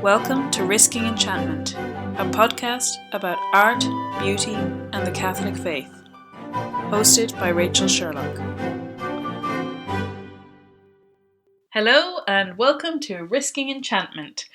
Welcome to Risking Enchantment, a podcast about art, beauty, and the Catholic faith. Hosted by Rachel Sherlock. Hello and welcome to Risking Enchantment.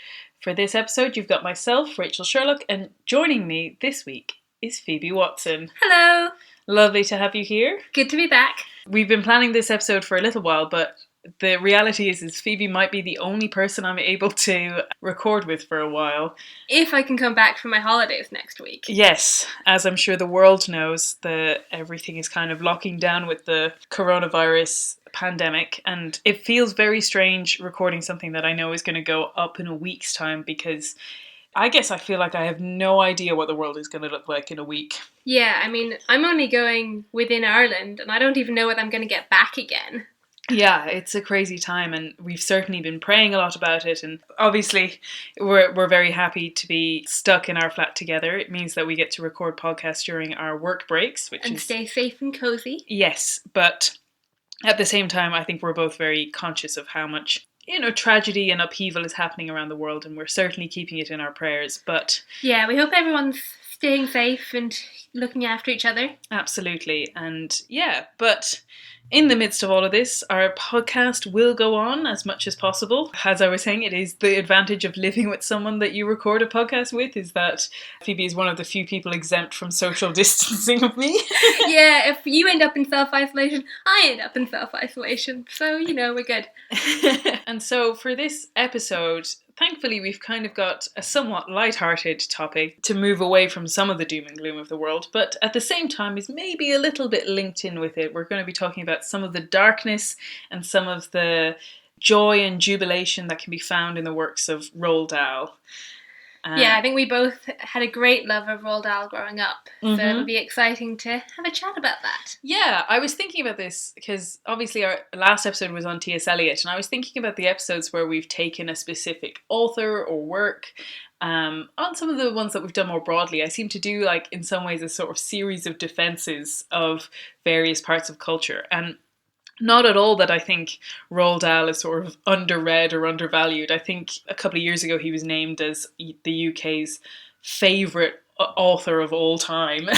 For this episode, you've got myself, Rachel Sherlock, and joining me this week is Phoebe Watson. Hello! Lovely to have you here. Good to be back. We've been planning this episode for a little while, but the reality is Phoebe might be the only person I'm able to record with for a while. If I can come back from my holidays next week. Yes, as I'm sure the world knows, everything is kind of locking down with the coronavirus pandemic, and it feels very strange recording something that I know is going to go up in a week's time, because I guess I feel like I have no idea what the world is going to look like in a week. Yeah, I mean, I'm only going within Ireland, and I don't even know whether I'm going to get back again. Yeah, it's a crazy time, and we've certainly been praying a lot about it, and obviously we're very happy to be stuck in our flat together. It means that we get to record podcasts during our work breaks, and stay safe and cozy. Yes, but at the same time, I think we're both very conscious of how much, tragedy and upheaval is happening around the world, and we're certainly keeping it in our prayers. But yeah, we hope everyone's staying safe and looking after each other. Absolutely, and yeah, but in the midst of all of this, our podcast will go on as much as possible. As I was saying, it is the advantage of living with someone that you record a podcast with, is that Phoebe is one of the few people exempt from social distancing of me. Yeah, if you end up in self-isolation, I end up in self-isolation. So, we're good. And so for this episode, thankfully, we've kind of got a somewhat light-hearted topic to move away from some of the doom and gloom of the world, but at the same time is maybe a little bit linked in with it. We're going to be talking about some of the darkness and some of the joy and jubilation that can be found in the works of Roald Dahl. Yeah, I think we both had a great love of Roald Dahl growing up, so it'll be exciting to have a chat about that. Yeah, I was thinking about this because obviously our last episode was on T.S. Eliot, and I was thinking about the episodes where we've taken a specific author or work. On some of the ones that we've done more broadly, I seem to do, in some ways, a sort of series of defences of various parts of culture, and not at all that I think Roald Dahl is sort of underread or undervalued. I think a couple of years ago he was named as the UK's favourite author of all time.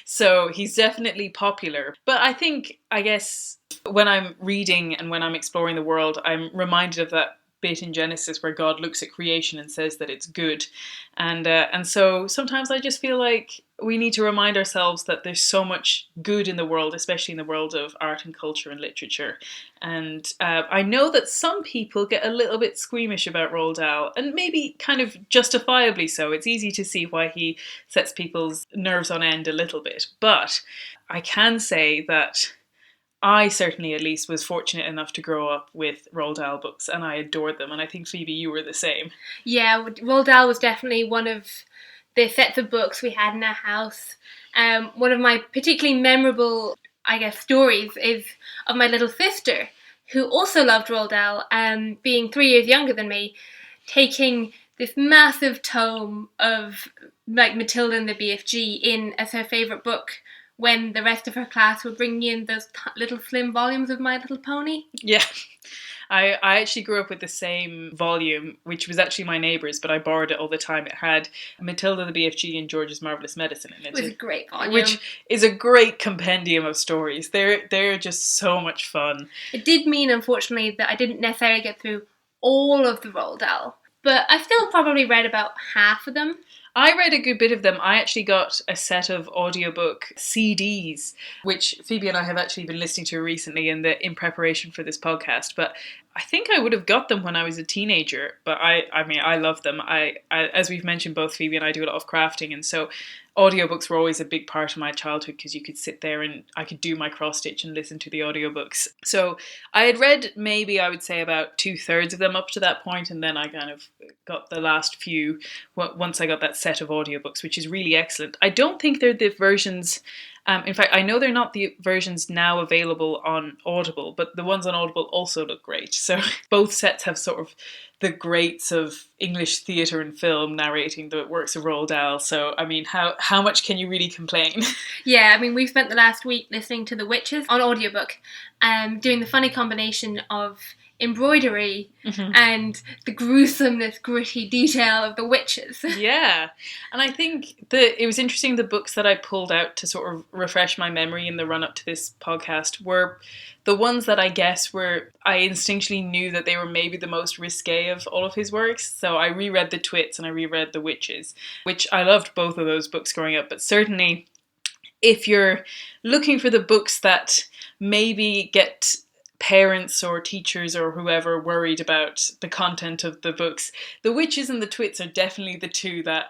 So he's definitely popular. But I guess when I'm reading and when I'm exploring the world, I'm reminded of that bit in Genesis where God looks at creation and says that it's good. And so sometimes I just feel like we need to remind ourselves that there's so much good in the world, especially in the world of art and culture and literature. And I know that some people get a little bit squeamish about Roald Dahl, and maybe kind of justifiably so. It's easy to see why he sets people's nerves on end a little bit. But I can say that I certainly, at least, was fortunate enough to grow up with Roald Dahl books, and I adored them, and I think, Phoebe, you were the same. Yeah, Roald Dahl was definitely one of the sets of books we had in our house. One of my particularly memorable, stories is of my little sister, who also loved Roald Dahl, being 3 years younger than me, taking this massive tome of, Matilda and the BFG in as her favourite book, when the rest of her class would bring in those little slim volumes of My Little Pony. Yeah. I actually grew up with the same volume, which was actually my neighbour's, but I borrowed it all the time. It had Matilda the BFG and George's Marvellous Medicine in it. It was a great volume. Which is a great compendium of stories. They're just so much fun. It did mean, unfortunately, that I didn't necessarily get through all of the Roald Dahl, but I still probably read about half of them. I read a good bit of them. I actually got a set of audiobook CDs, which Phoebe and I have actually been listening to recently in preparation for this podcast. But I think I would have got them when I was a teenager. But I love them. I as we've mentioned, both Phoebe and I do a lot of crafting, and so audiobooks were always a big part of my childhood because you could sit there and I could do my cross stitch and listen to the audiobooks. So I had read maybe, I would say, about 2/3 of them up to that point, and then I kind of got the last few once I got that set of audiobooks, which is really excellent. I don't think they're the versions. In fact, I know they're not the versions now available on Audible, but the ones on Audible also look great. So both sets have sort of the greats of English theatre and film narrating the works of Roald Dahl. So, I mean, how much can you really complain? Yeah, I mean, we've spent the last week listening to The Witches on audiobook, doing the funny combination of embroidery and the gruesomeness, gritty detail of the witches. Yeah. And I think that it was interesting, the books that I pulled out to sort of refresh my memory in the run-up to this podcast were the ones that I guess were, I instinctually knew that they were maybe the most risque of all of his works. So I reread the Twits and I reread the Witches, which I loved both of those books growing up. But certainly, if you're looking for the books that maybe get parents or teachers or whoever worried about the content of the books, the Witches and the Twits are definitely the two that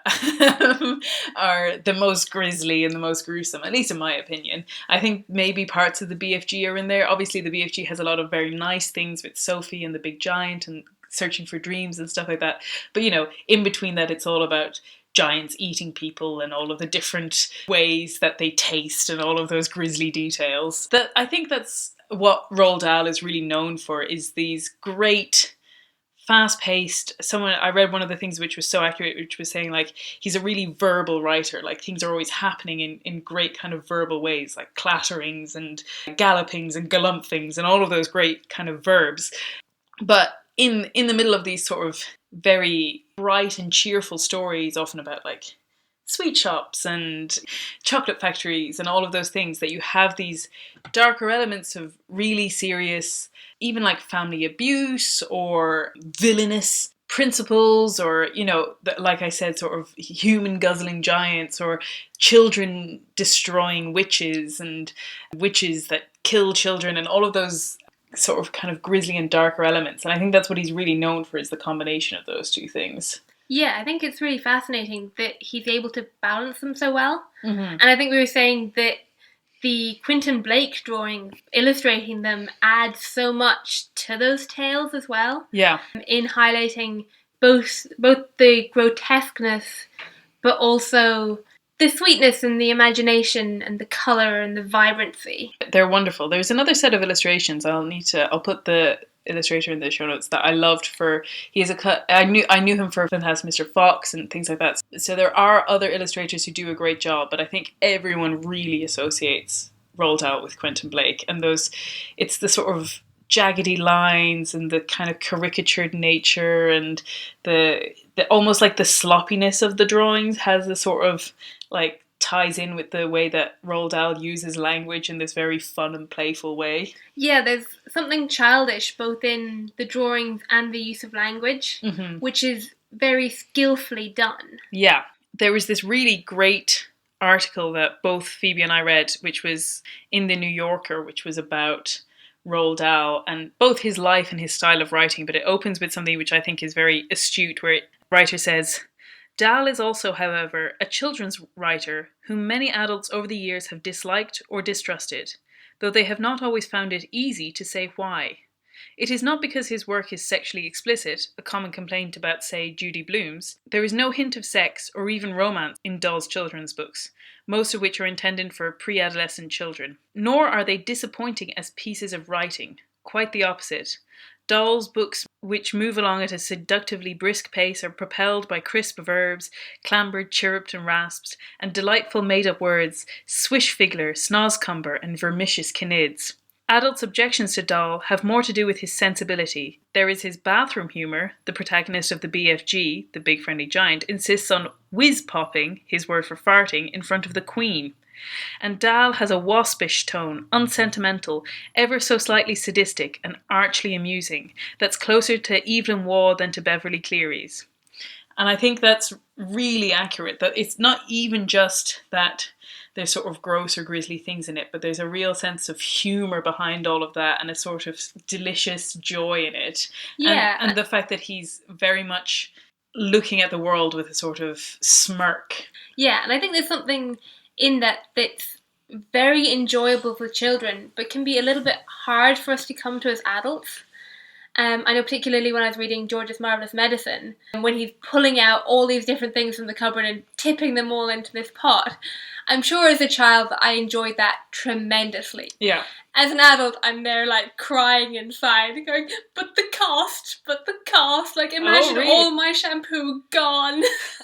are the most grisly and the most gruesome, at least in my opinion. I think maybe parts of the BFG are in there. Obviously the BFG has a lot of very nice things with Sophie and the Big Giant and Searching for Dreams and stuff like that, but in between that it's all about giants eating people and all of the different ways that they taste and all of those grisly details. That I think that's what Roald Dahl is really known for, is these great, fast-paced. I read one of the things which was so accurate, which was saying like he's a really verbal writer. Like things are always happening in great kind of verbal ways, like clatterings and gallopings and galumphings and all of those great kind of verbs. But in the middle of these sort of very bright and cheerful stories, often about like sweet shops and chocolate factories and all of those things, that you have these darker elements of really serious, even like family abuse or villainous principles, or like I said, sort of human guzzling giants or children destroying witches and witches that kill children and all of those sort of kind of grisly and darker elements. And I think that's what he's really known for, is the combination of those two things. Yeah, I think it's really fascinating that he's able to balance them so well. And I think we were saying that the Quentin Blake drawings, illustrating them, adds so much to those tales as well. Yeah. In highlighting both the grotesqueness, but also the sweetness and the imagination and the colour and the vibrancy. They're wonderful. There's another set of illustrations. I'll put the illustrator in the show notes that I loved for. I knew him for Fantastic Mr. Fox and things like that. So there are other illustrators who do a great job, but I think everyone really associates Roald Dahl with Quentin Blake, and it's the sort of jaggedy lines and the kind of caricatured nature and the almost like the sloppiness of the drawings has a sort of like ties in with the way that Roald Dahl uses language in this very fun and playful way. Yeah, there's something childish both in the drawings and the use of language, which is very skillfully done. Yeah, there was this really great article that both Phoebe and I read, which was in the New Yorker, which was about Roald Dahl and both his life and his style of writing, but it opens with something which I think is very astute, where the writer says, "Dahl is also, however, a children's writer whom many adults over the years have disliked or distrusted, though they have not always found it easy to say why. It is not because his work is sexually explicit, a common complaint about, say, Judy Blume's. There is no hint of sex or even romance in Dahl's children's books, most of which are intended for pre-adolescent children. Nor are they disappointing as pieces of writing. Quite the opposite. Dahl's books, which move along at a seductively brisk pace, are propelled by crisp verbs, clambered, chirruped and rasped, and delightful made-up words, swish-figler, snoz-cumber, and vermicious canids. Adults' objections to Dahl have more to do with his sensibility. There is his bathroom humour. The protagonist of the BFG, the Big Friendly Giant, insists on whiz-popping, his word for farting, in front of the Queen. And Dahl has a waspish tone, unsentimental, ever so slightly sadistic and archly amusing, that's closer to Evelyn Waugh than to Beverly Cleary's." And I think that's really accurate, that it's not even just that there's sort of gross or grisly things in it, but there's a real sense of humour behind all of that and a sort of delicious joy in it. Yeah. And the fact that he's very much looking at the world with a sort of smirk. Yeah, and I think there's something in that's very enjoyable for children, but can be a little bit hard for us to come to as adults. I know particularly when I was reading George's Marvellous Medicine, and when he's pulling out all these different things from the cupboard and tipping them all into this pot. I'm sure as a child that I enjoyed that tremendously. Yeah. As an adult, I'm there like crying inside, going, but the cost, like imagine really? all my shampoo gone.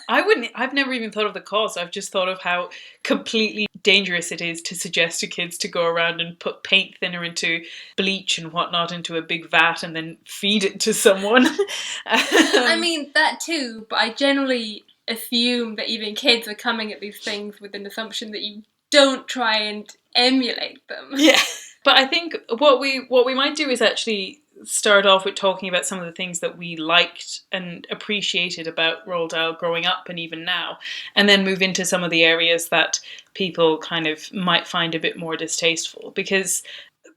I've never even thought of the cost. I've just thought of how completely dangerous it is to suggest to kids to go around and put paint thinner into bleach and whatnot into a big vat and then feed it to someone. I mean, that too, but I generally assume that even kids are coming at these things with an assumption that you don't try and emulate them. Yeah. But I think what we might do is actually start off with talking about some of the things that we liked and appreciated about Roald Dahl growing up and even now, and then move into some of the areas that people kind of might find a bit more distasteful. Because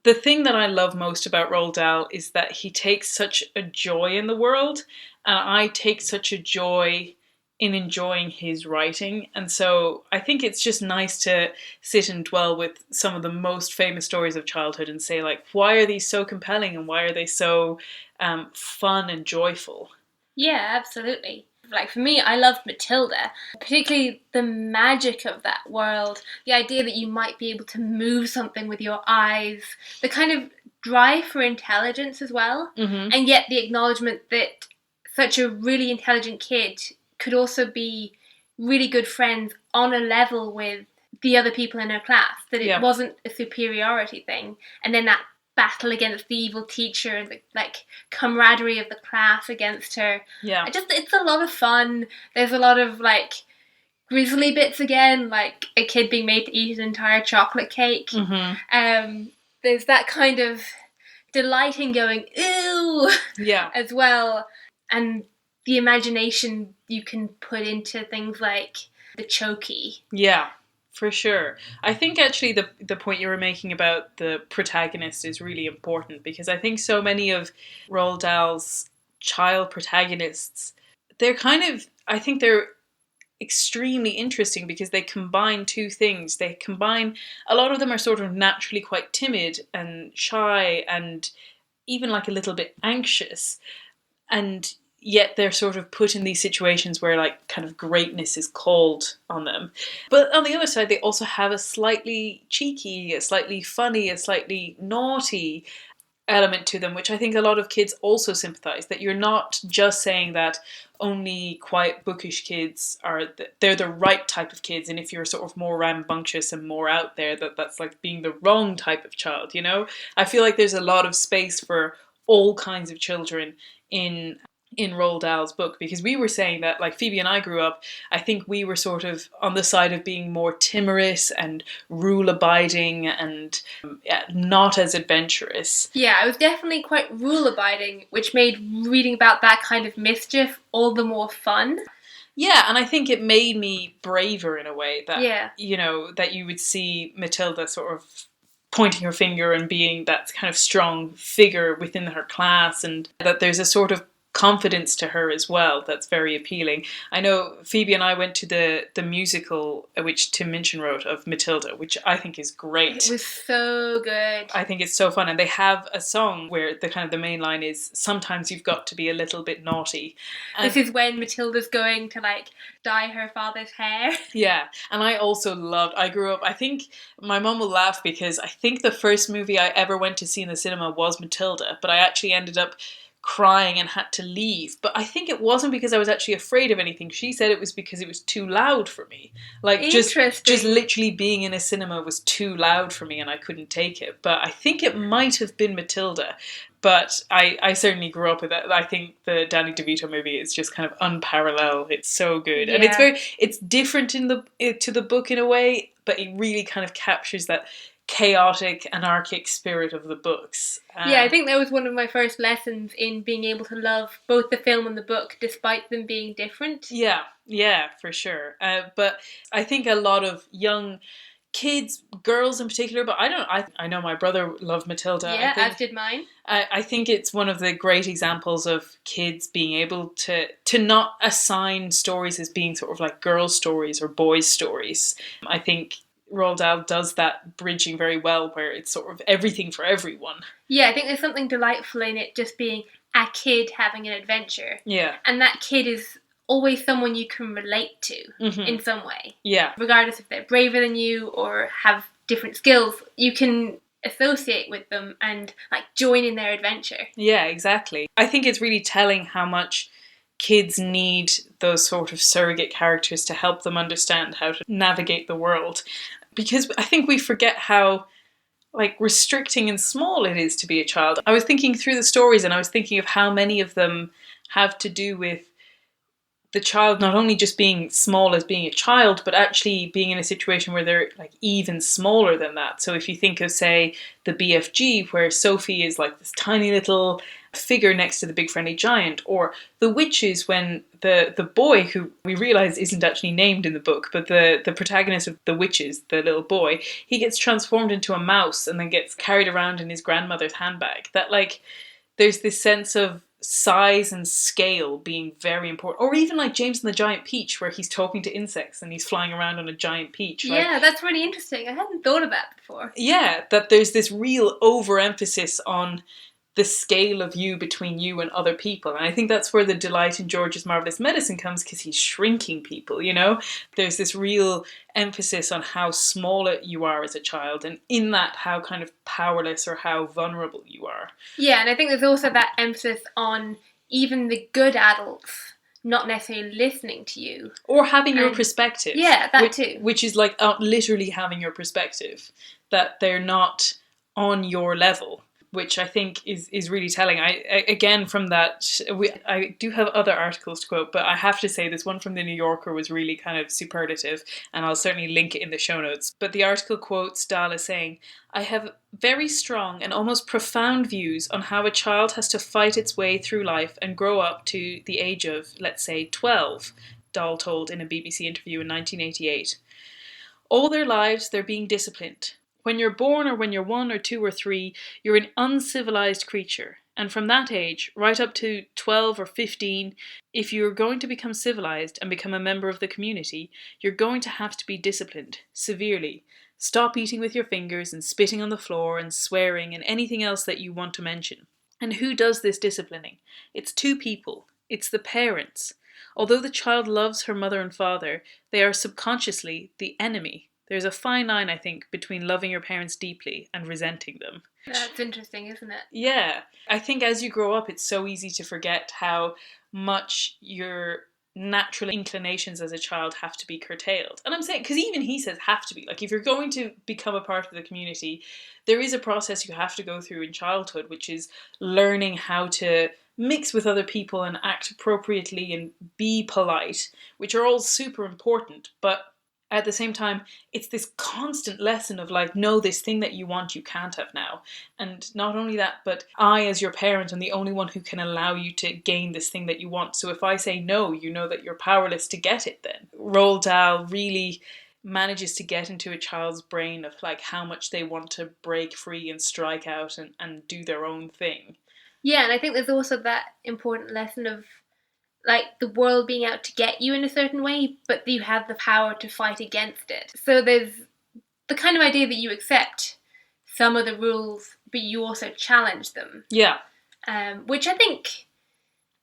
the thing that I love most about Roald Dahl is that he takes such a joy in the world, and I take such a joy in enjoying his writing. And so I think it's just nice to sit and dwell with some of the most famous stories of childhood and say, like, why are these so compelling and why are they so fun and joyful? Yeah, absolutely. Like for me, I loved Matilda, particularly the magic of that world, the idea that you might be able to move something with your eyes, the kind of drive for intelligence as well, and yet the acknowledgement that such a really intelligent kid could also be really good friends on a level with the other people in her class, that it wasn't a superiority thing. And then that battle against the evil teacher and the like camaraderie of the class against her. Yeah. It's a lot of fun. There's a lot of like grisly bits again, like a kid being made to eat an entire chocolate cake. There's that kind of delighting going, ew, as well. And the imagination you can put into things like the chokey. Yeah, for sure. I think actually the point you were making about the protagonist is really important, because I think so many of Roald Dahl's child protagonists, I think they're extremely interesting because they combine two things. A lot of them are sort of naturally quite timid and shy and even like a little bit anxious. And yet they're sort of put in these situations where like kind of greatness is called on them. But on the other side, they also have a slightly cheeky, a slightly funny, a slightly naughty element to them, which I think a lot of kids also sympathise, that you're not just saying that only quiet bookish kids they're the right type of kids, and if you're sort of more rambunctious and more out there, that's like being the wrong type of child, you know? I feel like there's a lot of space for all kinds of children in Roald Dahl's book, because we were saying that like Phoebe and I grew up, I think we were sort of on the side of being more timorous and rule abiding and not as adventurous. Yeah, I was definitely quite rule abiding, which made reading about that kind of mischief all the more fun. Yeah, and I think it made me braver in a way that, you know, that you would see Matilda sort of pointing her finger and being that kind of strong figure within her class, and that there's a sort of confidence to her as well that's very appealing. I know Phoebe and I went to the musical which Tim Minchin wrote of Matilda, which I think is great. It was so good. I think it's so fun, and they have a song where the main line is, sometimes you've got to be a little bit naughty. And this is when Matilda's going to like dye her father's hair. Yeah, and I grew up, I think my mum will laugh because I think the first movie I ever went to see in the cinema was Matilda, but I actually ended up crying and had to leave. But I think it wasn't because I was actually afraid of anything. She said it was because it was too loud for me. Like just literally being in a cinema was too loud for me and I couldn't take it. But I think it might have been Matilda. But I certainly grew up with it. I think the Danny DeVito movie is just kind of unparalleled. It's so good. Yeah. And it's different to the book in a way, but it really kind of captures that chaotic, anarchic spirit of the books. I think that was one of my first lessons in being able to love both the film and the book, despite them being different. Yeah, for sure. But I think a lot of young kids, girls in particular, but I know my brother loved Matilda. Yeah, as did mine. I think it's one of the great examples of kids being able to not assign stories as being sort of like girls' stories or boys' stories. I think Roald Dahl does that bridging very well, where it's sort of everything for everyone. Yeah, I think there's something delightful in it just being a kid having an adventure. Yeah. And that kid is always someone you can relate to Mm-hmm. in some way. Yeah. Regardless if they're braver than you or have different skills, you can associate with them and like join in their adventure. Yeah, exactly. I think it's really telling how much kids need those sort of surrogate characters to help them understand how to navigate the world. Because I think we forget how like restricting and small it is to be a child. I was thinking through the stories and I was thinking of how many of them have to do with the child not only just being small as being a child, but actually being in a situation where they're like even smaller than that. So if you think of, say, the BFG, where Sophie is like this tiny little figure next to the big friendly giant, or the witches when the boy, who we realise isn't actually named in the book, but the protagonist of the witches, the little boy, he gets transformed into a mouse and then gets carried around in his grandmother's handbag. That like there's this sense of size and scale being very important. Or even like James and the Giant Peach, where he's talking to insects and he's flying around on a giant peach. Yeah, that's really interesting. I hadn't thought of that before. Yeah, that there's this real overemphasis on the scale of you between you and other people. And I think that's where the delight in George's Marvellous Medicine comes, because he's shrinking people, you know? There's this real emphasis on how small you are as a child, and in that, how kind of powerless or how vulnerable you are. Yeah, and I think there's also that emphasis on even the good adults not necessarily listening to you. Or having your perspective. Yeah, that too. Which is like literally having your perspective. That they're not on your level. Which I think is really telling. I again, from that, I do have other articles to quote, but I have to say this one from the New Yorker was really kind of superlative, and I'll certainly link it in the show notes. But the article quotes Dahl as saying, "I have very strong and almost profound views on how a child has to fight its way through life and grow up to the age of, let's say, 12, Dahl told in a BBC interview in 1988. All their lives they're being disciplined. When you're born, or when you're 1 or 2 or 3, you're an uncivilized creature. And from that age, right up to 12 or 15, if you're going to become civilized and become a member of the community, you're going to have to be disciplined, severely. Stop eating with your fingers and spitting on the floor and swearing and anything else that you want to mention. And who does this disciplining? It's 2 people. It's the parents. Although the child loves her mother and father, they are subconsciously the enemy. There's a fine line, I think, between loving your parents deeply and resenting them." That's interesting, isn't it? Yeah. I think as you grow up, it's so easy to forget how much your natural inclinations as a child have to be curtailed. And I'm saying, because even he says have to be. Like, if you're going to become a part of the community, there is a process you have to go through in childhood, which is learning how to mix with other people and act appropriately and be polite, which are all super important, but at the same time, it's this constant lesson of like, no, this thing that you want, you can't have now. And not only that, but I, as your parent, am the only one who can allow you to gain this thing that you want. So if I say no, you know that you're powerless to get it then. Roald Dahl really manages to get into a child's brain of like how much they want to break free and strike out and do their own thing. Yeah, and I think there's also that important lesson of like the world being out to get you in a certain way, but you have the power to fight against it. So there's the kind of idea that you accept some of the rules, but you also challenge them. Yeah. Which I think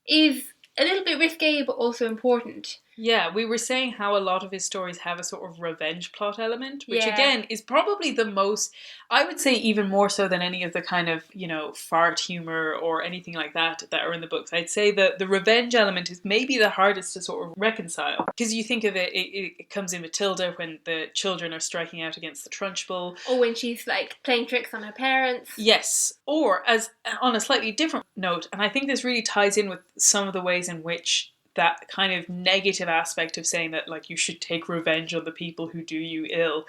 is a little bit risque, but also important. Yeah, we were saying how a lot of his stories have a sort of revenge plot element, which again is probably the most, I would say even more so than any of the kind of, you know, fart humour or anything like that are in the books. I'd say that the revenge element is maybe the hardest to sort of reconcile. Because you think of it comes in Matilda when the children are striking out against the Trunchbull. Or when she's like playing tricks on her parents. Yes, or as on a slightly different note, and I think this really ties in with some of the ways in which that kind of negative aspect of saying that like you should take revenge on the people who do you ill.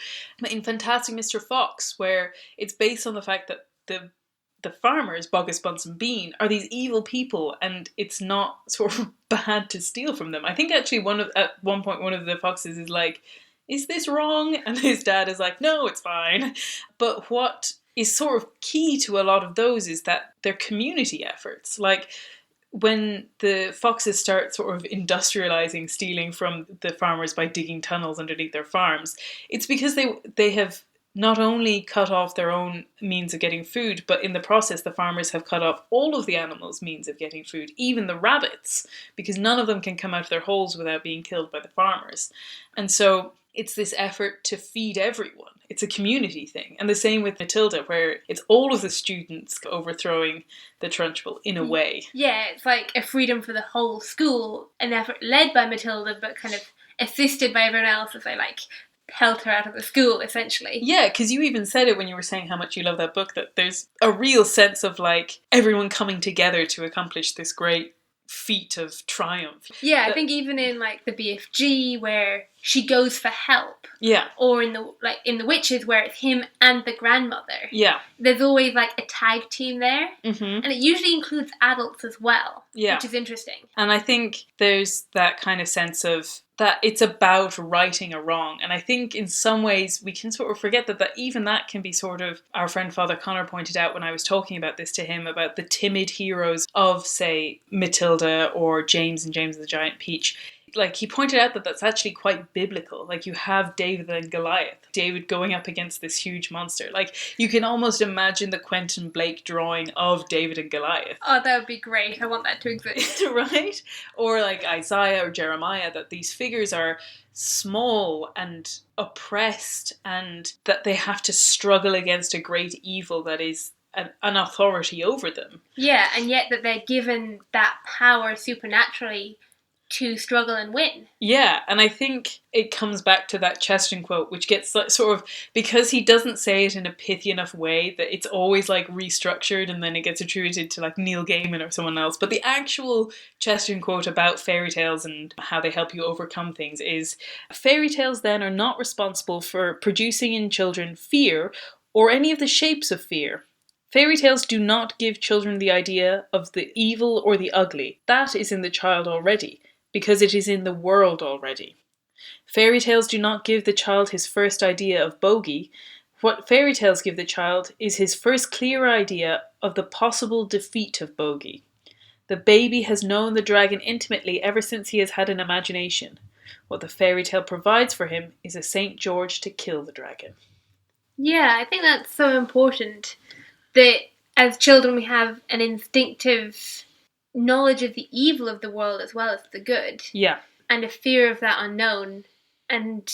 In Fantastic Mr. Fox, where it's based on the fact that the farmers, Bogus, Bunce and Bean, are these evil people and it's not sort of bad to steal from them. I think actually at one point one of the foxes is like, is this wrong? And his dad is like, no, it's fine. But what is sort of key to a lot of those is that they're community efforts. Like, when the foxes start sort of industrializing stealing from the farmers by digging tunnels underneath their farms, it's because they have not only cut off their own means of getting food, but in the process the farmers have cut off all of the animals' means of getting food, even the rabbits, because none of them can come out of their holes without being killed by the farmers. And so it's this effort to feed everyone. It's a community thing. And the same with Matilda, where it's all of the students overthrowing the Trunchbull in a way. Yeah, it's like a freedom for the whole school, an effort led by Matilda, but kind of assisted by everyone else as they like pelt her out of the school, essentially. Yeah, because you even said it when you were saying how much you love that book, that there's a real sense of like everyone coming together to accomplish this great feat of triumph. Yeah, I think even in like the BFG where she goes for help. Yeah. Or in the Witches where it's him and the grandmother. Yeah. There's always like a tag team there. Mm-hmm. And it usually includes adults as well. Yeah. Which is interesting. And I think there's that kind of sense of that it's about righting a wrong. And I think in some ways we can sort of forget that even that can be sort of, our friend Father Connor pointed out when I was talking about this to him, about the timid heroes of, say, Matilda or James and James and the Giant Peach. Like, he pointed out that that's actually quite biblical. Like, you have David and Goliath. David going up against this huge monster. Like, you can almost imagine the Quentin Blake drawing of David and Goliath. Oh, that would be great. I want that to exist. Right? Or like Isaiah or Jeremiah, that these figures are small and oppressed and that they have to struggle against a great evil that is an authority over them. Yeah, and yet that they're given that power supernaturally to struggle and win. Yeah, and I think it comes back to that Chesterton quote, which gets like, sort of, because he doesn't say it in a pithy enough way, that it's always like restructured and then it gets attributed to like Neil Gaiman or someone else. But the actual Chesterton quote about fairy tales and how they help you overcome things is, "Fairy tales then are not responsible for producing in children fear or any of the shapes of fear. Fairy tales do not give children the idea of the evil or the ugly. That is in the child already, because it is in the world already. Fairy tales do not give the child his first idea of bogey. What fairy tales give the child is his first clear idea of the possible defeat of bogey. The baby has known the dragon intimately ever since he has had an imagination. What the fairy tale provides for him is a St. George to kill the dragon." Yeah, I think that's so important. That as children we have an instinctive knowledge of the evil of the world as well as the good. Yeah. And a fear of that unknown. And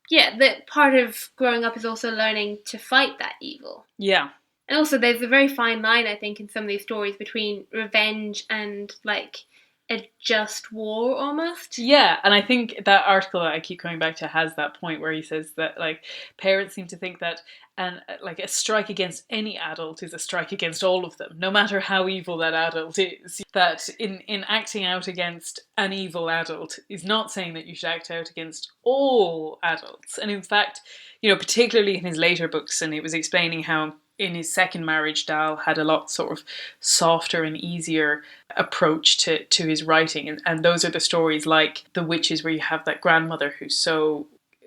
yeah, that part of growing up is also learning to fight that evil. Yeah. And also there's a very fine line, I think, in some of these stories between revenge and like a just war almost. Yeah, and I think that article that I keep coming back to has that point where he says that like parents seem to think that like a strike against any adult is a strike against all of them, no matter how evil that adult is. That in acting out against an evil adult is not saying that you should act out against all adults. And in fact, you know, particularly in his later books, and it was explaining how in his second marriage, Dahl had a lot sort of softer and easier approach to his writing. And those are the stories like The Witches, where you have that grandmother who's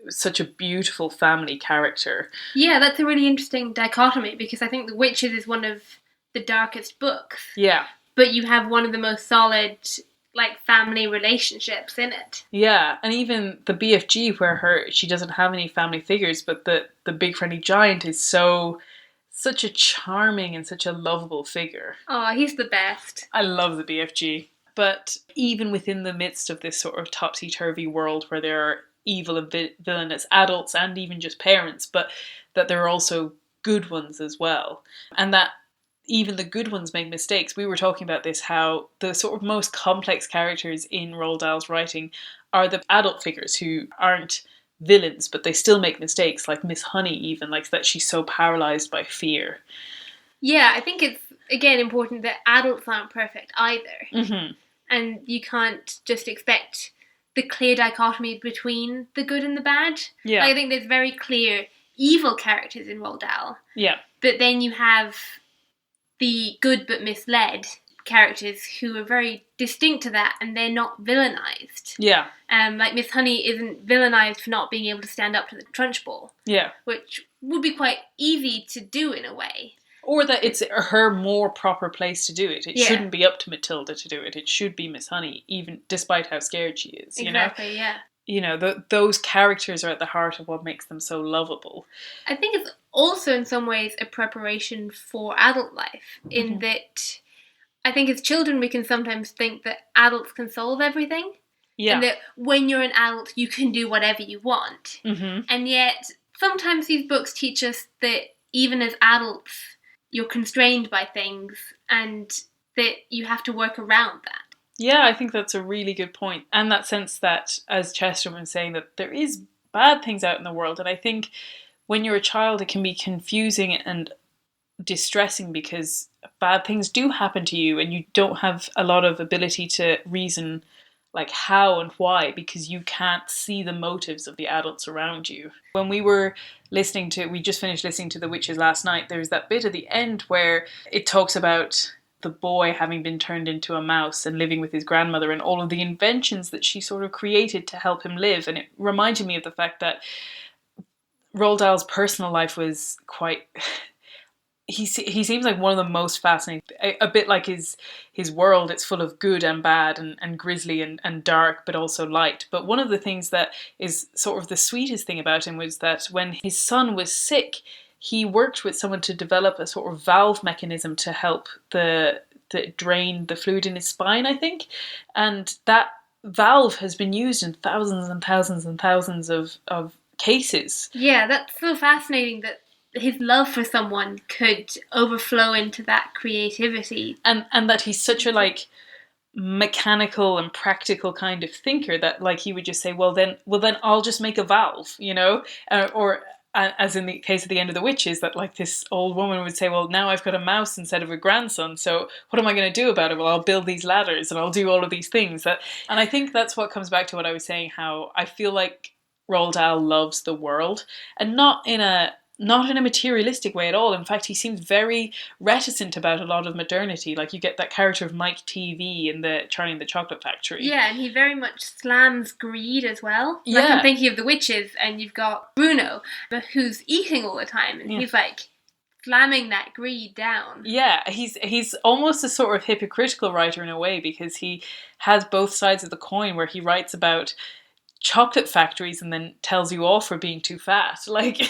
such a beautiful family character. Yeah, that's a really interesting dichotomy, because I think The Witches is one of the darkest books. Yeah. But you have one of the most solid like family relationships in it. Yeah, and even the BFG where she doesn't have any family figures, but the big friendly giant is such a charming and such a lovable figure. Oh, he's the best. I love the BFG. But even within the midst of this sort of topsy-turvy world where there are evil and villainous adults and even just parents, but that there are also good ones as well. And that even the good ones make mistakes. We were talking about this, how the sort of most complex characters in Roald Dahl's writing are the adult figures who aren't villains, but they still make mistakes, like Miss Honey even, like that she's so paralysed by fear. Yeah, I think it's, again, important that adults aren't perfect either. Mm-hmm. And you can't just expect the clear dichotomy between the good and the bad. Yeah. Like, I think there's very clear evil characters in Roald Dahl. Yeah. But then you have the good but misled characters who are very distinct to that, and they're not villainized. Yeah. Like Miss Honey isn't villainized for not being able to stand up to the Trunchbull. Yeah. Which would be quite easy to do in a way. Or that it's her more proper place to do it. It shouldn't be up to Matilda to do it. It should be Miss Honey, even despite how scared she is. Exactly, you know? Yeah. you know, those characters are at the heart of what makes them so lovable. I think it's also in some ways a preparation for adult life, in that I think as children we can sometimes think that adults can solve everything. Yeah. And that when you're an adult you can do whatever you want. And yet sometimes these books teach us that even as adults you're constrained by things and that you have to work around that. Yeah, I think that's a really good point. And that sense that, as Chesterton was saying, that there is bad things out in the world. And I think when you're a child, it can be confusing and distressing because bad things do happen to you and you don't have a lot of ability to reason like how and why, because you can't see the motives of the adults around you. When we just finished listening to The Witches last night, there's that bit at the end where it talks about the boy having been turned into a mouse and living with his grandmother and all of the inventions that she sort of created to help him live. And it reminded me of the fact that Roald Dahl's personal life was quite... He seems like one of the most fascinating, a bit like his world. It's full of good and bad and grisly and dark, but also light. But one of the things that is sort of the sweetest thing about him was that when his son was sick, he worked with someone to develop a sort of valve mechanism to help the drain the fluid in his spine, I think. And that valve has been used in thousands and thousands and thousands of cases. Yeah, that's so fascinating that his love for someone could overflow into that creativity. And that he's such a like mechanical and practical kind of thinker that like he would just say, well then I'll just make a valve, you know? Or as in the case of the end of The Witches, that like this old woman would say, well, now I've got a mouse instead of a grandson, so what am I going to do about it? Well, I'll build these ladders and I'll do all of these things. And I think that's what comes back to what I was saying, how I feel like Roald Dahl loves the world, and not in a materialistic way at all. In fact, he seems very reticent about a lot of modernity. Like you get that character of Mike TV in the Charlie and the Chocolate Factory. Yeah, and he very much slams greed as well. Yeah. Like I'm thinking of The Witches, and you've got Bruno, who's eating all the time, and he's like slamming that greed down. Yeah, he's almost a sort of hypocritical writer in a way, because he has both sides of the coin, where he writes about chocolate factories and then tells you off for being too fat. Like...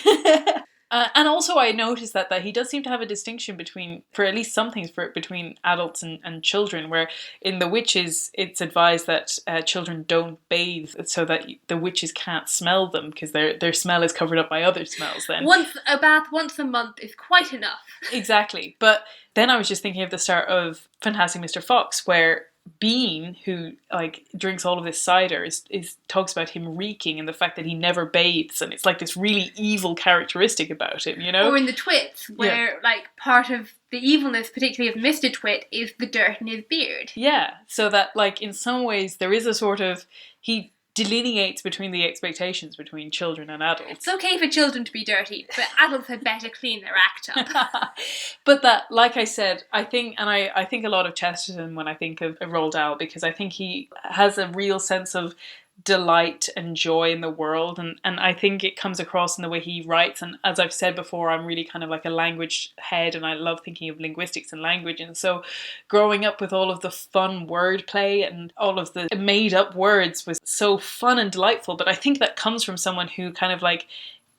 and also I noticed that he does seem to have a distinction between, for at least some things, between adults and children, where in The Witches it's advised that children don't bathe so that the witches can't smell them, because their smell is covered up by other smells then. A bath once a month is quite enough. Exactly. But then I was just thinking of the start of Fantastic Mr. Fox, where Bean, who like drinks all of this cider, is talks about him reeking and the fact that he never bathes, and it's like this really evil characteristic about him, you know? Or in the Twits, where like part of the evilness, particularly of Mr. Twit, is the dirt in his beard. Yeah, so that like in some ways there is a sort of, he delineates between the expectations between children and adults. It's okay for children to be dirty, but adults had better clean their act up. But that, like I said, I think a lot of Chesterton when I think of Roald Dahl, because I think he has a real sense of delight and joy in the world, and I think it comes across in the way he writes. And as I've said before, I'm really kind of like a language head, and I love thinking of linguistics and language, and so growing up with all of the fun wordplay and all of the made up words was so fun and delightful. But I think that comes from someone who kind of like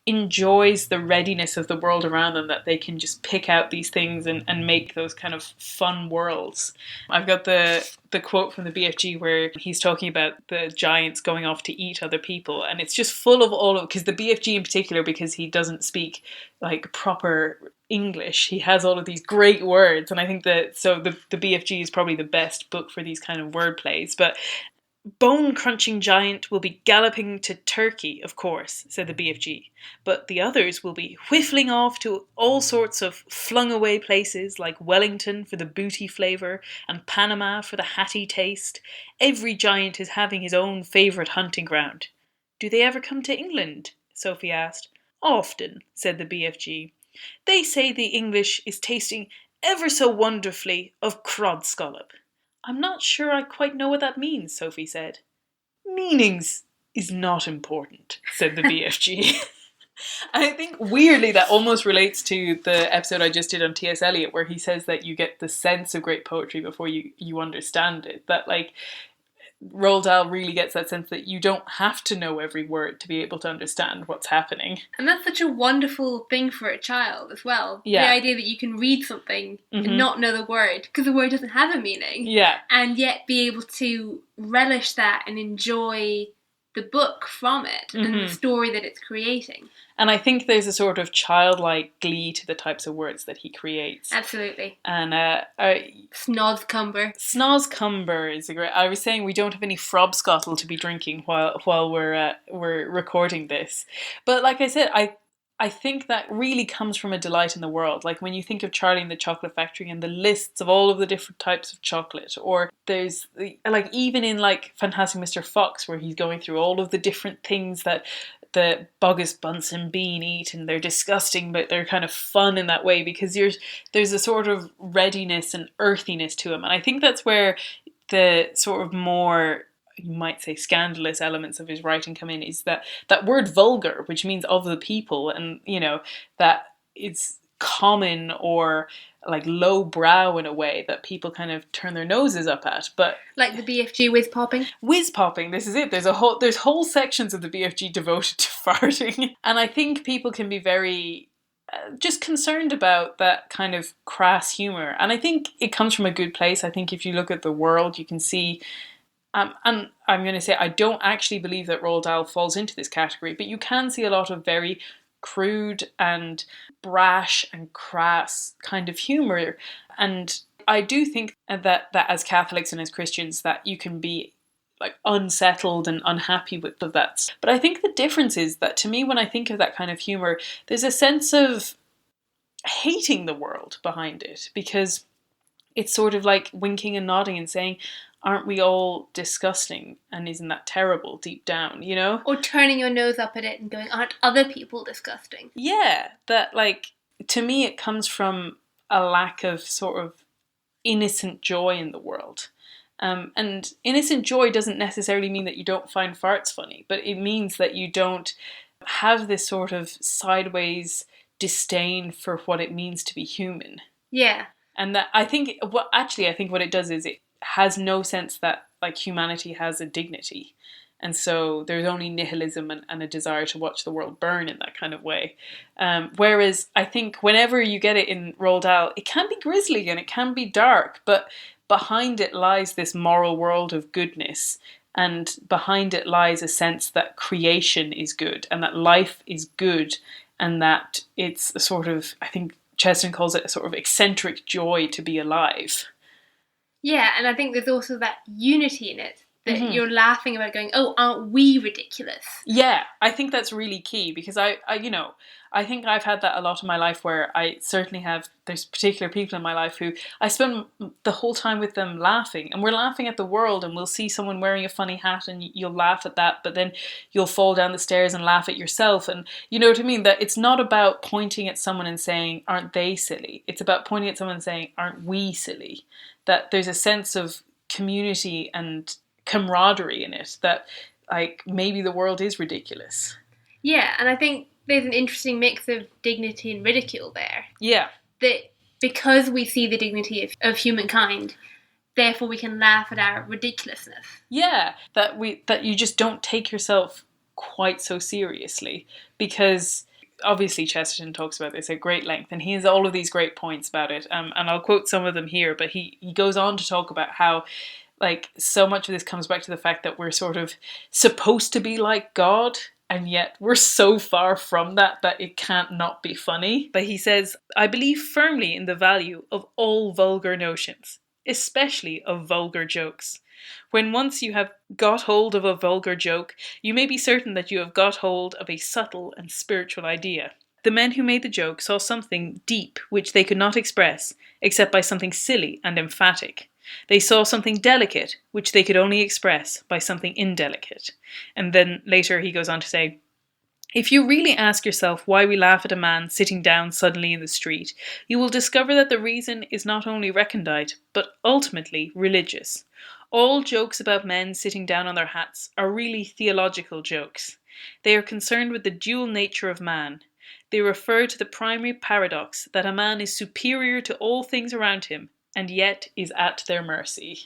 enjoys the readiness of the world around them, that they can just pick out these things and make those kind of fun worlds. I've got the quote from the BFG where he's talking about the giants going off to eat other people, and it's just full of all of, because the BFG in particular, because he doesn't speak like proper English, he has all of these great words, and I think that the BFG is probably the best book for these kind of word plays. But bone-crunching giant will be galloping to Turkey, of course, said the BFG, but the others will be whiffling off to all sorts of flung-away places like Wellington for the booty flavour and Panama for the hatty taste. Every giant is having his own favourite hunting ground. Do they ever come to England? Sophie asked. Often, said the BFG. They say the English is tasting ever so wonderfully of crod scallop. I'm not sure I quite know what that means, Sophie said. Meanings is not important, said the BFG. I think weirdly that almost relates to the episode I just did on T.S. Eliot, where he says that you get the sense of great poetry before you understand it. That like Roald Dahl really gets that sense that you don't have to know every word to be able to understand what's happening. And that's such a wonderful thing for a child as well. Yeah. The idea that you can read something and not know the word because the word doesn't have a meaning. Yeah. And yet be able to relish that and enjoy the book from it and the story that it's creating. And I think there's a sort of childlike glee to the types of words that he creates. Absolutely. And Snozzcumber. Snozzcumber is a great. I was saying we don't have any frobscottle to be drinking while we're recording this, but like I said, I think that really comes from a delight in the world. Like when you think of Charlie and the Chocolate Factory and the lists of all of the different types of chocolate, or there's like even in like Fantastic Mr. Fox where he's going through all of the different things that the Bogus Bunsen bean eat, and they're disgusting but they're kind of fun in that way because there's a sort of readiness and earthiness to them. And I think that's where the sort of more, you might say, scandalous elements of his writing come in, is that word vulgar, which means of the people, and that it's common or like low brow in a way that people kind of turn their noses up at. But like the BFG whiz popping. Whiz popping, this is it. There's whole sections of the BFG devoted to farting. And I think people can be very just concerned about that kind of crass humour. And I think it comes from a good place. I think if you look at the world, you can see, and I'm going to say, I don't actually believe that Roald Dahl falls into this category, but you can see a lot of very crude and brash and crass kind of humour. And I do think that as Catholics and as Christians that you can be like unsettled and unhappy with that. But I think the difference is that to me, when I think of that kind of humour, there's a sense of hating the world behind it, because it's sort of like winking and nodding and saying, aren't we all disgusting? And isn't that terrible deep down, Or turning your nose up at it and going, aren't other people disgusting? Yeah, that like, to me it comes from a lack of sort of innocent joy in the world. And innocent joy doesn't necessarily mean that you don't find farts funny, but it means that you don't have this sort of sideways disdain for what it means to be human. Yeah. And that I think what it does is it has no sense that like humanity has a dignity. And so there's only nihilism and a desire to watch the world burn in that kind of way. Whereas I think whenever you get it in Roald Dahl, it can be grisly and it can be dark, but behind it lies this moral world of goodness. And behind it lies a sense that creation is good and that life is good, and that it's a sort of, I think Chesterton calls it a sort of eccentric joy to be alive. Yeah, and I think there's also that unity in it, that you're laughing about going, oh, aren't we ridiculous? Yeah, I think that's really key, because I think I've had that a lot in my life, where I certainly have, there's particular people in my life who I spend the whole time with them laughing, and we're laughing at the world, and we'll see someone wearing a funny hat and you'll laugh at that, but then you'll fall down the stairs and laugh at yourself. And you know what I mean? That it's not about pointing at someone and saying, aren't they silly? It's about pointing at someone and saying, aren't we silly? That there's a sense of community and camaraderie in it, that like maybe the world is ridiculous. Yeah, and I think there's an interesting mix of dignity and ridicule there. Yeah. That because we see the dignity of humankind, therefore we can laugh at our ridiculousness. Yeah, that you just don't take yourself quite so seriously, because obviously Chesterton talks about this at great length, and he has all of these great points about it, and I'll quote some of them here, but he goes on to talk about how like so much of this comes back to the fact that we're sort of supposed to be like God, and yet we're so far from that it can't not be funny. But he says, I believe firmly in the value of all vulgar notions, especially of vulgar jokes. When once you have got hold of a vulgar joke, you may be certain that you have got hold of a subtle and spiritual idea. The men who made the joke saw something deep which they could not express, except by something silly and emphatic. They saw something delicate, which they could only express by something indelicate. And then later he goes on to say, if you really ask yourself why we laugh at a man sitting down suddenly in the street, you will discover that the reason is not only recondite, but ultimately religious. All jokes about men sitting down on their hats are really theological jokes. They are concerned with the dual nature of man. They refer to the primary paradox that a man is superior to all things around him, and yet is at their mercy.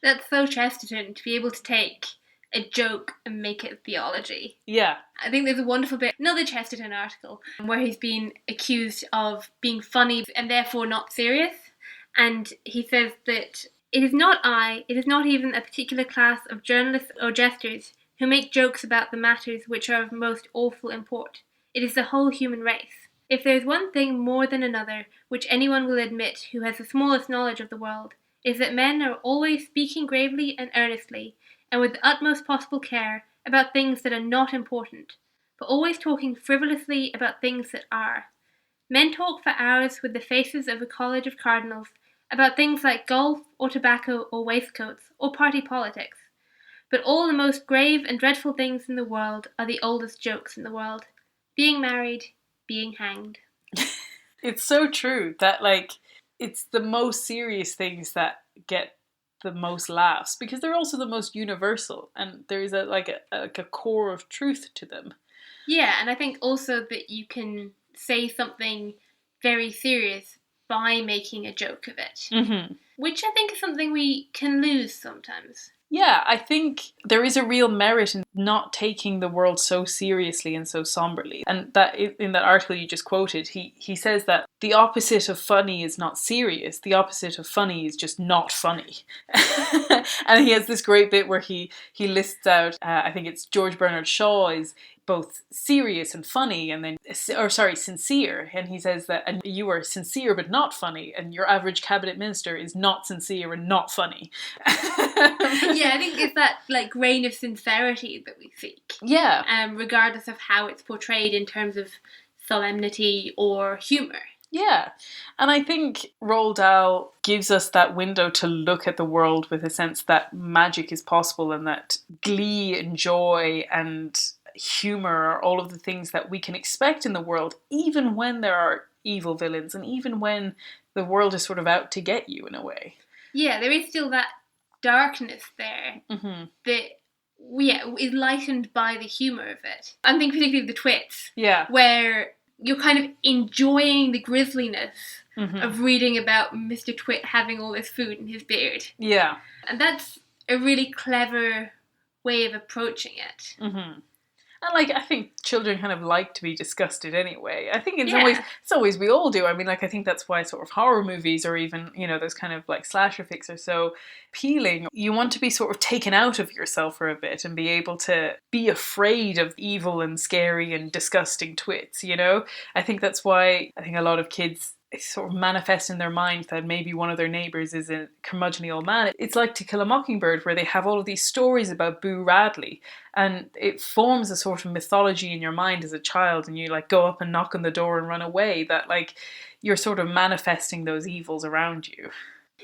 That's so Chesterton, to be able to take a joke and make it theology. Yeah. I think there's a wonderful bit, another Chesterton article, where he's been accused of being funny and therefore not serious. And he says that it is not even a particular class of journalists or jesters who make jokes about the matters which are of most awful import. It is the whole human race. If there is one thing more than another which anyone will admit who has the smallest knowledge of the world, it is that men are always speaking gravely and earnestly, and with the utmost possible care, about things that are not important, but always talking frivolously about things that are. Men talk for hours with the faces of a college of cardinals about things like golf or tobacco or waistcoats or party politics. But all the most grave and dreadful things in the world are the oldest jokes in the world. Being married, being hanged. It's so true that, like, it's the most serious things that get the most laughs because they're also the most universal, and there's a core of truth to them. Yeah, and I think also that you can say something very serious by making a joke of it, which I think is something we can lose sometimes. Yeah, I think there is a real merit in not taking the world so seriously and so somberly. And that in that article you just quoted, he says that the opposite of funny is not serious. The opposite of funny is just not funny. And he has this great bit where he lists out, I think it's George Bernard Shaw is both serious and funny, and then, sincere. And he says that, and you are sincere but not funny, and your average cabinet minister is not sincere and not funny. Yeah, I think it's that like grain of sincerity that we seek. Yeah. Regardless of how it's portrayed in terms of solemnity or humour. Yeah, and I think Roald Dahl gives us that window to look at the world with a sense that magic is possible and that glee and joy and humour are all of the things that we can expect in the world, even when there are evil villains and even when the world is sort of out to get you in a way. Yeah, there is still that darkness there that is lightened by the humour of it. I'm thinking particularly of the Twits, where you're kind of enjoying the grisliness of reading about Mr. Twit having all this food in his beard. Yeah. And that's a really clever way of approaching it. And like, I think children kind of like to be disgusted anyway. I think in some ways we all do. I mean, like, I think that's why sort of horror movies or even, you know, those kind of like slasher flicks are so appealing. You want to be sort of taken out of yourself for a bit and be able to be afraid of evil and scary and disgusting twits, you know? I think that's why I think a lot of kids sort of manifest in their mind that maybe one of their neighbours is a curmudgeonly old man. It's like To Kill a Mockingbird, where they have all of these stories about Boo Radley, and it forms a sort of mythology in your mind as a child, and you like go up and knock on the door and run away, that like you're sort of manifesting those evils around you.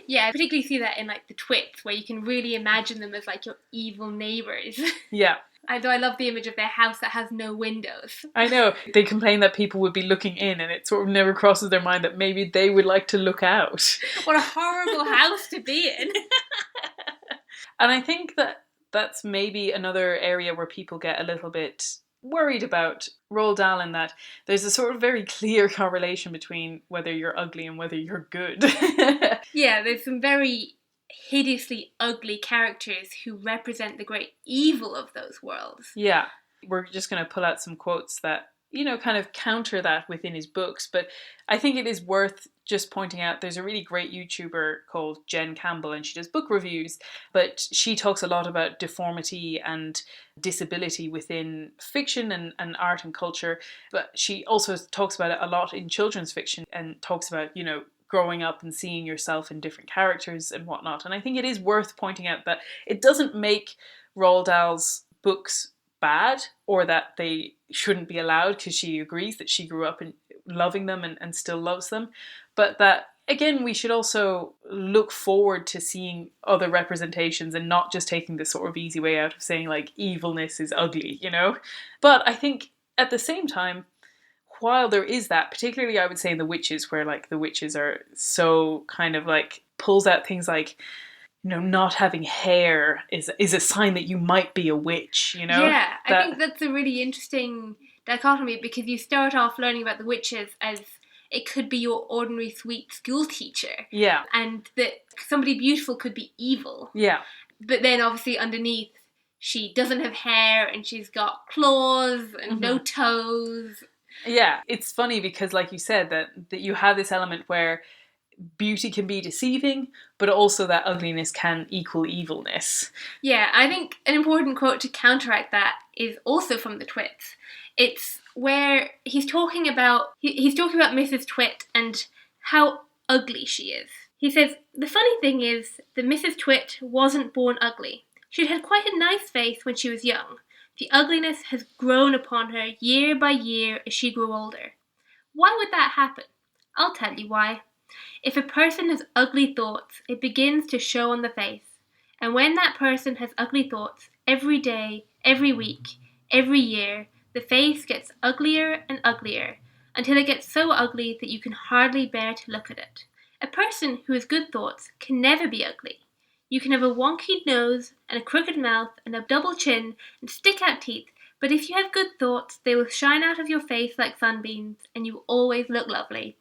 Yeah, I particularly see that in like the Twits, where you can really imagine them as like your evil neighbours. Yeah. Although I love the image of their house that has no windows. I know. They complain that people would be looking in, and it sort of never crosses their mind that maybe they would like to look out. What a horrible house to be in. And I think that that's maybe another area where people get a little bit worried about Roald Dahl, in that there's a sort of very clear correlation between whether you're ugly and whether you're good. Yeah, there's some very hideously ugly characters who represent the great evil of those worlds. Yeah, we're just going to pull out some quotes that, you know, kind of counter that within his books, but I think it is worth just pointing out there's a really great YouTuber called Jen Campbell, and she does book reviews, but she talks a lot about deformity and disability within fiction and art and culture, but she also talks about it a lot in children's fiction and talks about, you know, growing up and seeing yourself in different characters and whatnot. And I think it is worth pointing out that it doesn't make Roald Dahl's books bad or that they shouldn't be allowed, because she agrees that she grew up in loving them and still loves them. But that, again, we should also look forward to seeing other representations and not just taking this sort of easy way out of saying like evilness is ugly, you know? But I think at the same time, while there is that, particularly I would say in The Witches, where like the witches are so kind of like pulls out things like, you know, not having hair is a sign that you might be a witch, you know? Yeah, I think that's a really interesting dichotomy, because you start off learning about the witches as it could be your ordinary sweet school teacher. Yeah. And that somebody beautiful could be evil. Yeah. But then obviously underneath, she doesn't have hair and she's got claws and no toes. Yeah, it's funny because, like you said, that you have this element where beauty can be deceiving, but also that ugliness can equal evilness. Yeah, I think an important quote to counteract that is also from the Twits. It's where he's talking about Mrs. Twit and how ugly she is. He says, "The funny thing is that Mrs. Twit wasn't born ugly. She'd had quite a nice face when she was young. The ugliness has grown upon her year by year as she grew older. Why would that happen? I'll tell you why. If a person has ugly thoughts, it begins to show on the face. And when that person has ugly thoughts, every day, every week, every year, the face gets uglier and uglier, until it gets so ugly that you can hardly bear to look at it. A person who has good thoughts can never be ugly. You can have a wonky nose and a crooked mouth and a double chin and stick-out teeth, but if you have good thoughts, they will shine out of your face like sunbeams, and you always look lovely."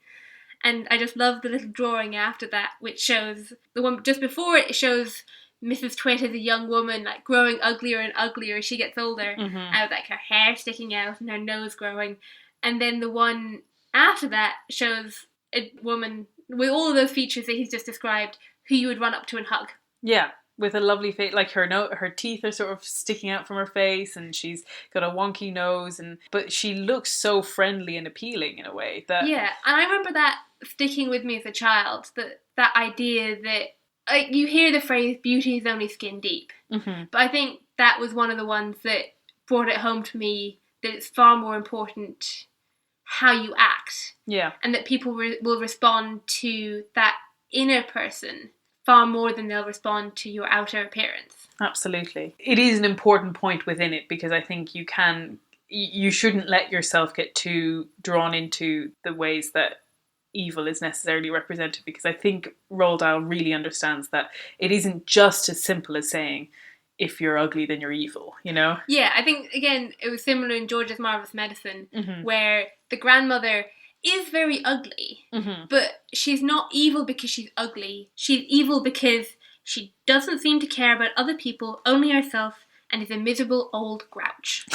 And I just love the little drawing after that, which shows, the one just before it shows Mrs. Twit as a young woman, like growing uglier and uglier as she gets older, out like her hair sticking out and her nose growing. And then the one after that shows a woman with all of those features that he's just described, who you would run up to and hug. Yeah, with a lovely face, like her teeth are sort of sticking out from her face, and she's got a wonky nose, but she looks so friendly and appealing in a way that... Yeah, and I remember that sticking with me as a child, that idea that, like, you hear the phrase beauty is only skin deep, but I think that was one of the ones that brought it home to me that it's far more important how you act, and that people will respond to that inner person far more than they'll respond to your outer appearance. Absolutely. It is an important point within it, because I think you shouldn't let yourself get too drawn into the ways that evil is necessarily represented, because I think Roald Dahl really understands that it isn't just as simple as saying, if you're ugly, then you're evil, you know? Yeah, I think, again, it was similar in George's Marvellous Medicine, where the grandmother is very ugly, but she's not evil because she's ugly. She's evil because she doesn't seem to care about other people, only herself, and is a miserable old grouch.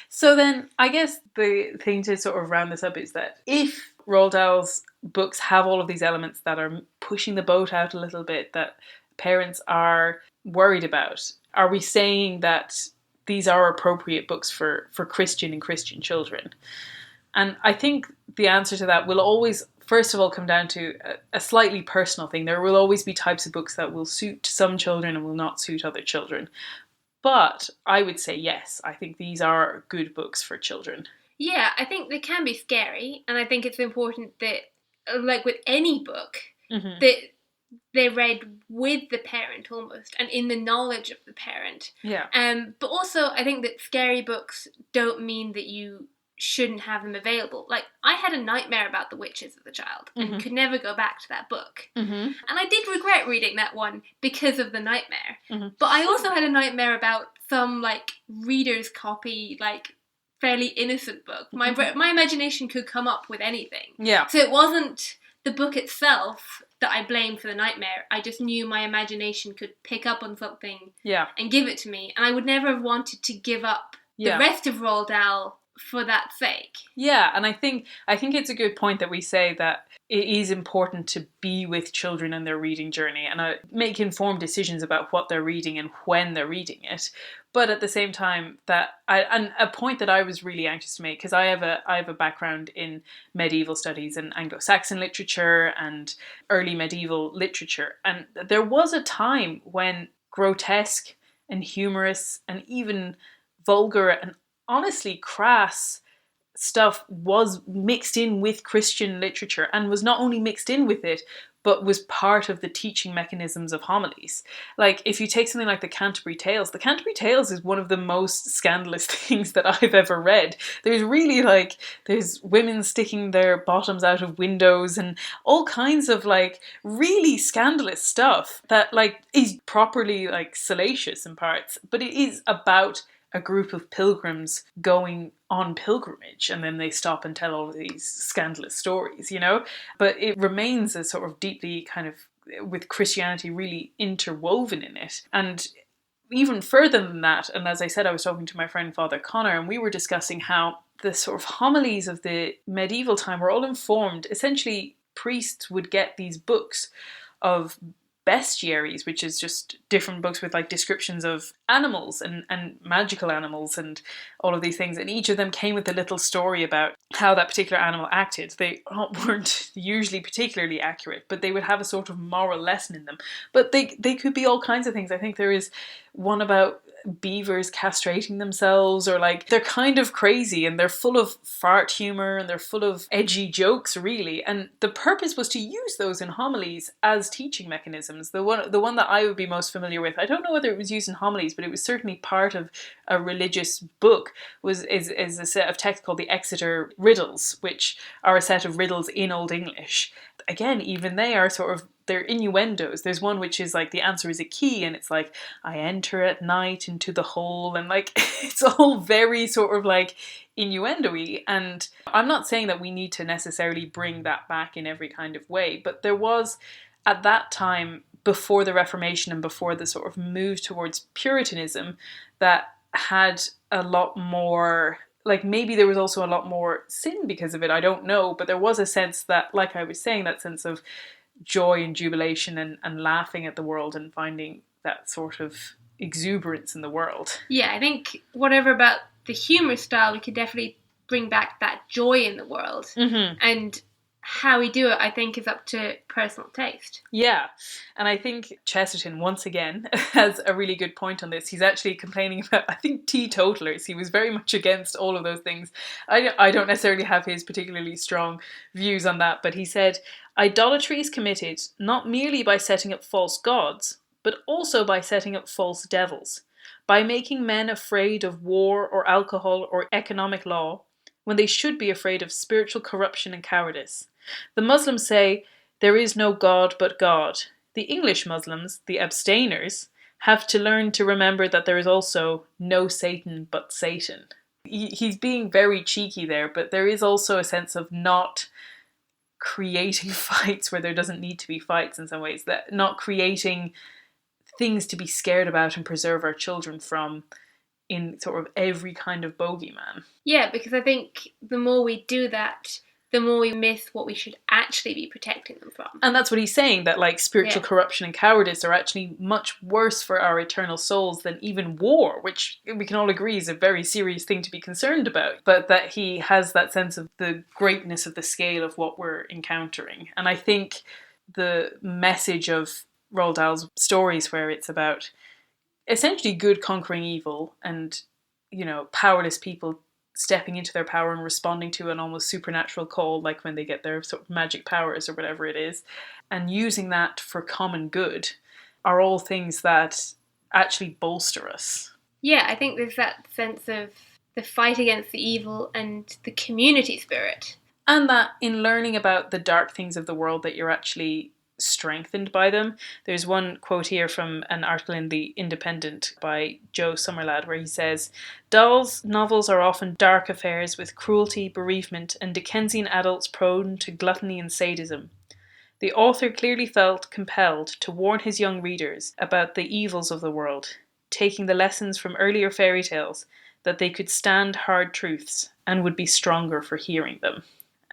So then, I guess the thing to sort of round this up is that if Roald Dahl's books have all of these elements that are pushing the boat out a little bit, that parents are worried about, are we saying that these are appropriate books for Christian and Christian children? And I think the answer to that will always, first of all, come down to a slightly personal thing. There will always be types of books that will suit some children and will not suit other children. But I would say yes, I think these are good books for children. Yeah, I think they can be scary, and I think it's important that, like with any book, that they're read with the parent almost, and in the knowledge of the parent. Yeah. But also, I think that scary books don't mean that you shouldn't have them available. Like, I had a nightmare about the witches as a child and could never go back to that book. And I did regret reading that one because of the nightmare. But I also had a nightmare about some, like, reader's copy, like, fairly innocent book. My imagination could come up with anything. Yeah. So it wasn't the book itself that I blamed for the nightmare. I just knew my imagination could pick up on something and give it to me. And I would never have wanted to give up the rest of Roald Dahl for that sake. Yeah, and I think it's a good point that we say that it is important to be with children in their reading journey and make informed decisions about what they're reading and when they're reading it. But at the same time, and a point that I was really anxious to make, because I have a background in medieval studies and Anglo-Saxon literature and early medieval literature, and there was a time when grotesque and humorous and even vulgar and honestly crass stuff was mixed in with Christian literature, and was not only mixed in with it, but was part of the teaching mechanisms of homilies. Like, if you take something like the Canterbury Tales is one of the most scandalous things that I've ever read. There's women sticking their bottoms out of windows and all kinds of, like, really scandalous stuff that, like, is properly, like, salacious in parts, but it is about a group of pilgrims going on pilgrimage, and then they stop and tell all of these scandalous stories, But it remains a sort of deeply kind of, with Christianity really interwoven in it. And even further than that, and as I said, I was talking to my friend Father Conor, and we were discussing how the sort of homilies of the medieval time were all informed. Essentially, priests would get these books of bestiaries, which is just different books with like descriptions of animals and magical animals and all of these things, and each of them came with a little story about how that particular animal acted. They weren't usually particularly accurate, but they would have a sort of moral lesson in them. But they could be all kinds of things. I think there is one about beavers castrating themselves, or like they're kind of crazy and they're full of fart humor and they're full of edgy jokes, really. And the purpose was to use those in homilies as teaching mechanisms. The one that I would be most familiar with, I don't know whether it was used in homilies, but it was certainly part of a religious book, is a set of texts called the Exeter Riddles, which are a set of riddles in Old English. Again, even they are they're innuendos. There's one which is like the answer is a key, and it's like, I enter at night into the hole, and like it's all very sort of like innuendo-y. And I'm not saying that we need to necessarily bring that back in every kind of way, but there was, at that time, before the Reformation and before the sort of move towards Puritanism, that had a lot more, like maybe there was also a lot more sin because of it, I don't know, but there was a sense that, like I was saying, that sense of joy and jubilation and laughing at the world and finding that sort of exuberance in the world. Yeah, I think whatever about the humour style, we could definitely bring back that joy in the world. Mm-hmm. And how we do it, I think, is up to personal taste. Yeah, and I think Chesterton, once again, has a really good point on this. He's actually complaining about, I think, teetotalers. He was very much against all of those things. I don't necessarily have his particularly strong views on that, but he said, idolatry is committed not merely by setting up false gods, but also by setting up false devils, by making men afraid of war or alcohol or economic law, when they should be afraid of spiritual corruption and cowardice. The Muslims say, there is no God but God. The English Muslims, the abstainers, have to learn to remember that there is also no Satan but Satan. He's being very cheeky there, but there is also a sense of not creating fights where there doesn't need to be fights in some ways, that not creating things to be scared about and preserve our children from in sort of every kind of bogeyman. Yeah, because I think the more we do that, the more we miss what we should actually be protecting them from. And that's what he's saying, that like spiritual corruption and cowardice are actually much worse for our eternal souls than even war, which we can all agree is a very serious thing to be concerned about. But that he has that sense of the greatness of the scale of what we're encountering. And I think the message of Roald Dahl's stories, where it's about essentially good conquering evil and, powerless people stepping into their power and responding to an almost supernatural call, like when they get their sort of magic powers or whatever it is, and using that for common good, are all things that actually bolster us. Yeah, I think there's that sense of the fight against the evil and the community spirit. And that in learning about the dark things of the world, that you're actually strengthened by them. There's one quote here from an article in The Independent by Joe Summerlad where he says, Dahl's novels are often dark affairs with cruelty, bereavement, and Dickensian adults prone to gluttony and sadism. The author clearly felt compelled to warn his young readers about the evils of the world, taking the lessons from earlier fairy tales that they could stand hard truths and would be stronger for hearing them.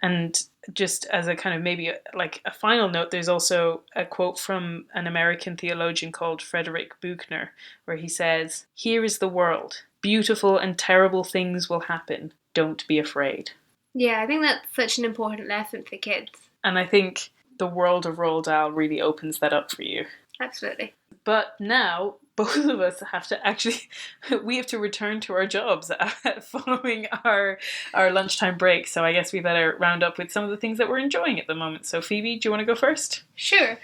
And just as a kind of maybe like a final note, there's also a quote from an American theologian called Frederick Buechner, where he says, here is the world. Beautiful and terrible things will happen. Don't be afraid. Yeah, I think that's such an important lesson for kids. And I think the world of Roald Dahl really opens that up for you. Absolutely. But now, both of us have to return to our jobs following our lunchtime break. So I guess we better round up with some of the things that we're enjoying at the moment. So Phoebe, do you want to go first? Sure.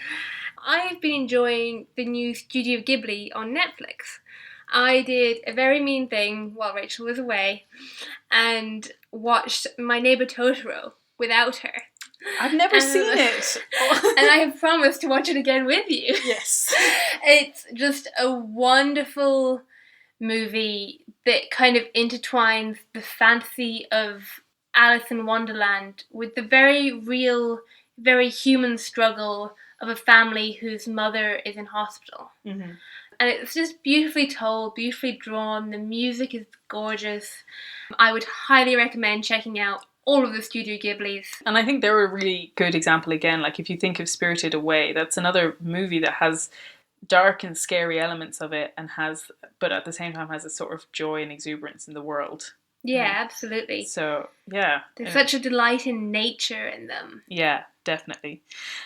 I've been enjoying the new Studio Ghibli on Netflix. I did a very mean thing while Rachel was away and watched My Neighbor Totoro without her. I've never seen it. And I have promised to watch it again with you. Yes. It's just a wonderful movie that kind of intertwines the fantasy of Alice in Wonderland with the very real, very human struggle of a family whose mother is in hospital. Mm-hmm. And it's just beautifully told, beautifully drawn. The music is gorgeous. I would highly recommend checking out all of the Studio Ghiblis. And I think they're a really good example again. Like if you think of Spirited Away, that's another movie that has dark and scary elements of it but at the same time has a sort of joy and exuberance in the world. Yeah, absolutely. So, yeah. There's such a delight in nature in them. Yeah, definitely.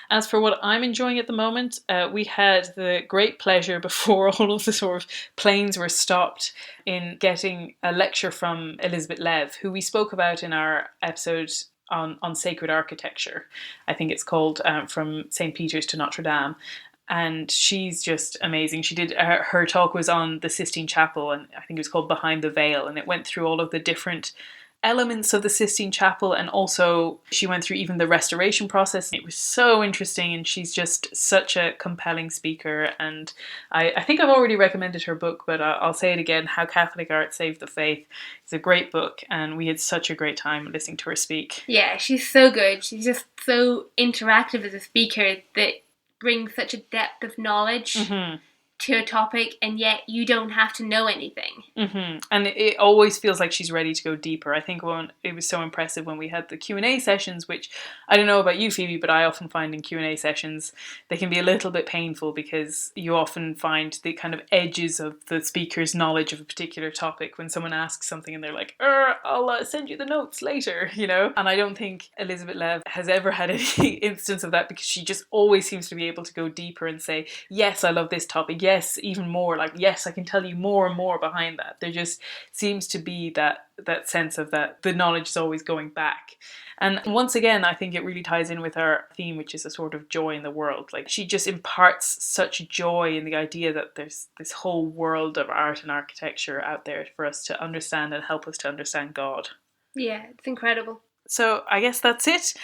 As for what I'm enjoying at the moment, we had the great pleasure before all of the sort of planes were stopped in getting a lecture from Elizabeth Lev, who we spoke about in our episode on sacred architecture. I think it's called From St. Peter's to Notre Dame. And she's just amazing. She did her talk was on the Sistine Chapel, and I think it was called Behind the Veil, and it went through all of the different elements of the Sistine Chapel, and also she went through even the restoration process. It was so interesting, and she's just such a compelling speaker. And I think I've already recommended her book, but I'll say it again: How Catholic Art Saved the Faith. It's a great book, and we had such a great time listening to her speak. Yeah, she's so good. She's just so interactive as a speaker that brings such a depth of knowledge to a topic, and yet you don't have to know anything. And it always feels like she's ready to go deeper. I think it was so impressive when we had the Q&A sessions, which I don't know about you, Phoebe, but I often find in Q&A sessions they can be a little bit painful because you often find the kind of edges of the speaker's knowledge of a particular topic when someone asks something and they're like, I'll send you the notes later, you know? And I don't think Elizabeth Lev has ever had any instance of that, because she just always seems to be able to go deeper and say, yes, I love this topic, yes, even more, like, yes, I can tell you more and more behind that. There just seems to be that sense of that the knowledge is always going back. And once again, I think it really ties in with our theme, which is a sort of joy in the world. Like, she just imparts such joy in the idea that there's this whole world of art and architecture out there for us to understand and help us to understand God. Yeah, it's incredible. So I guess that's it.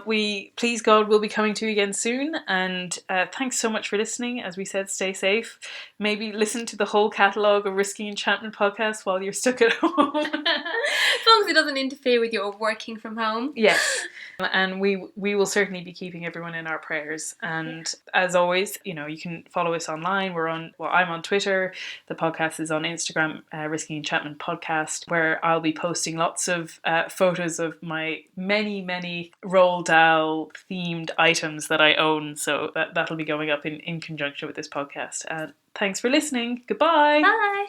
We, please God, will be coming to you again soon. And thanks so much for listening. As we said, stay safe. Maybe listen to the whole catalogue of Risking Enchantment podcasts while you're stuck at home. As long as it doesn't interfere with your working from home. Yes. And we will certainly be keeping everyone in our prayers. And as always, you know, you can follow us online. I'm on Twitter. The podcast is on Instagram, Risking Enchantment Podcast, where I'll be posting lots of photos of my many Roald Dahl themed items that I own. So that'll be going up in conjunction with this podcast. And thanks for listening. Goodbye. Bye.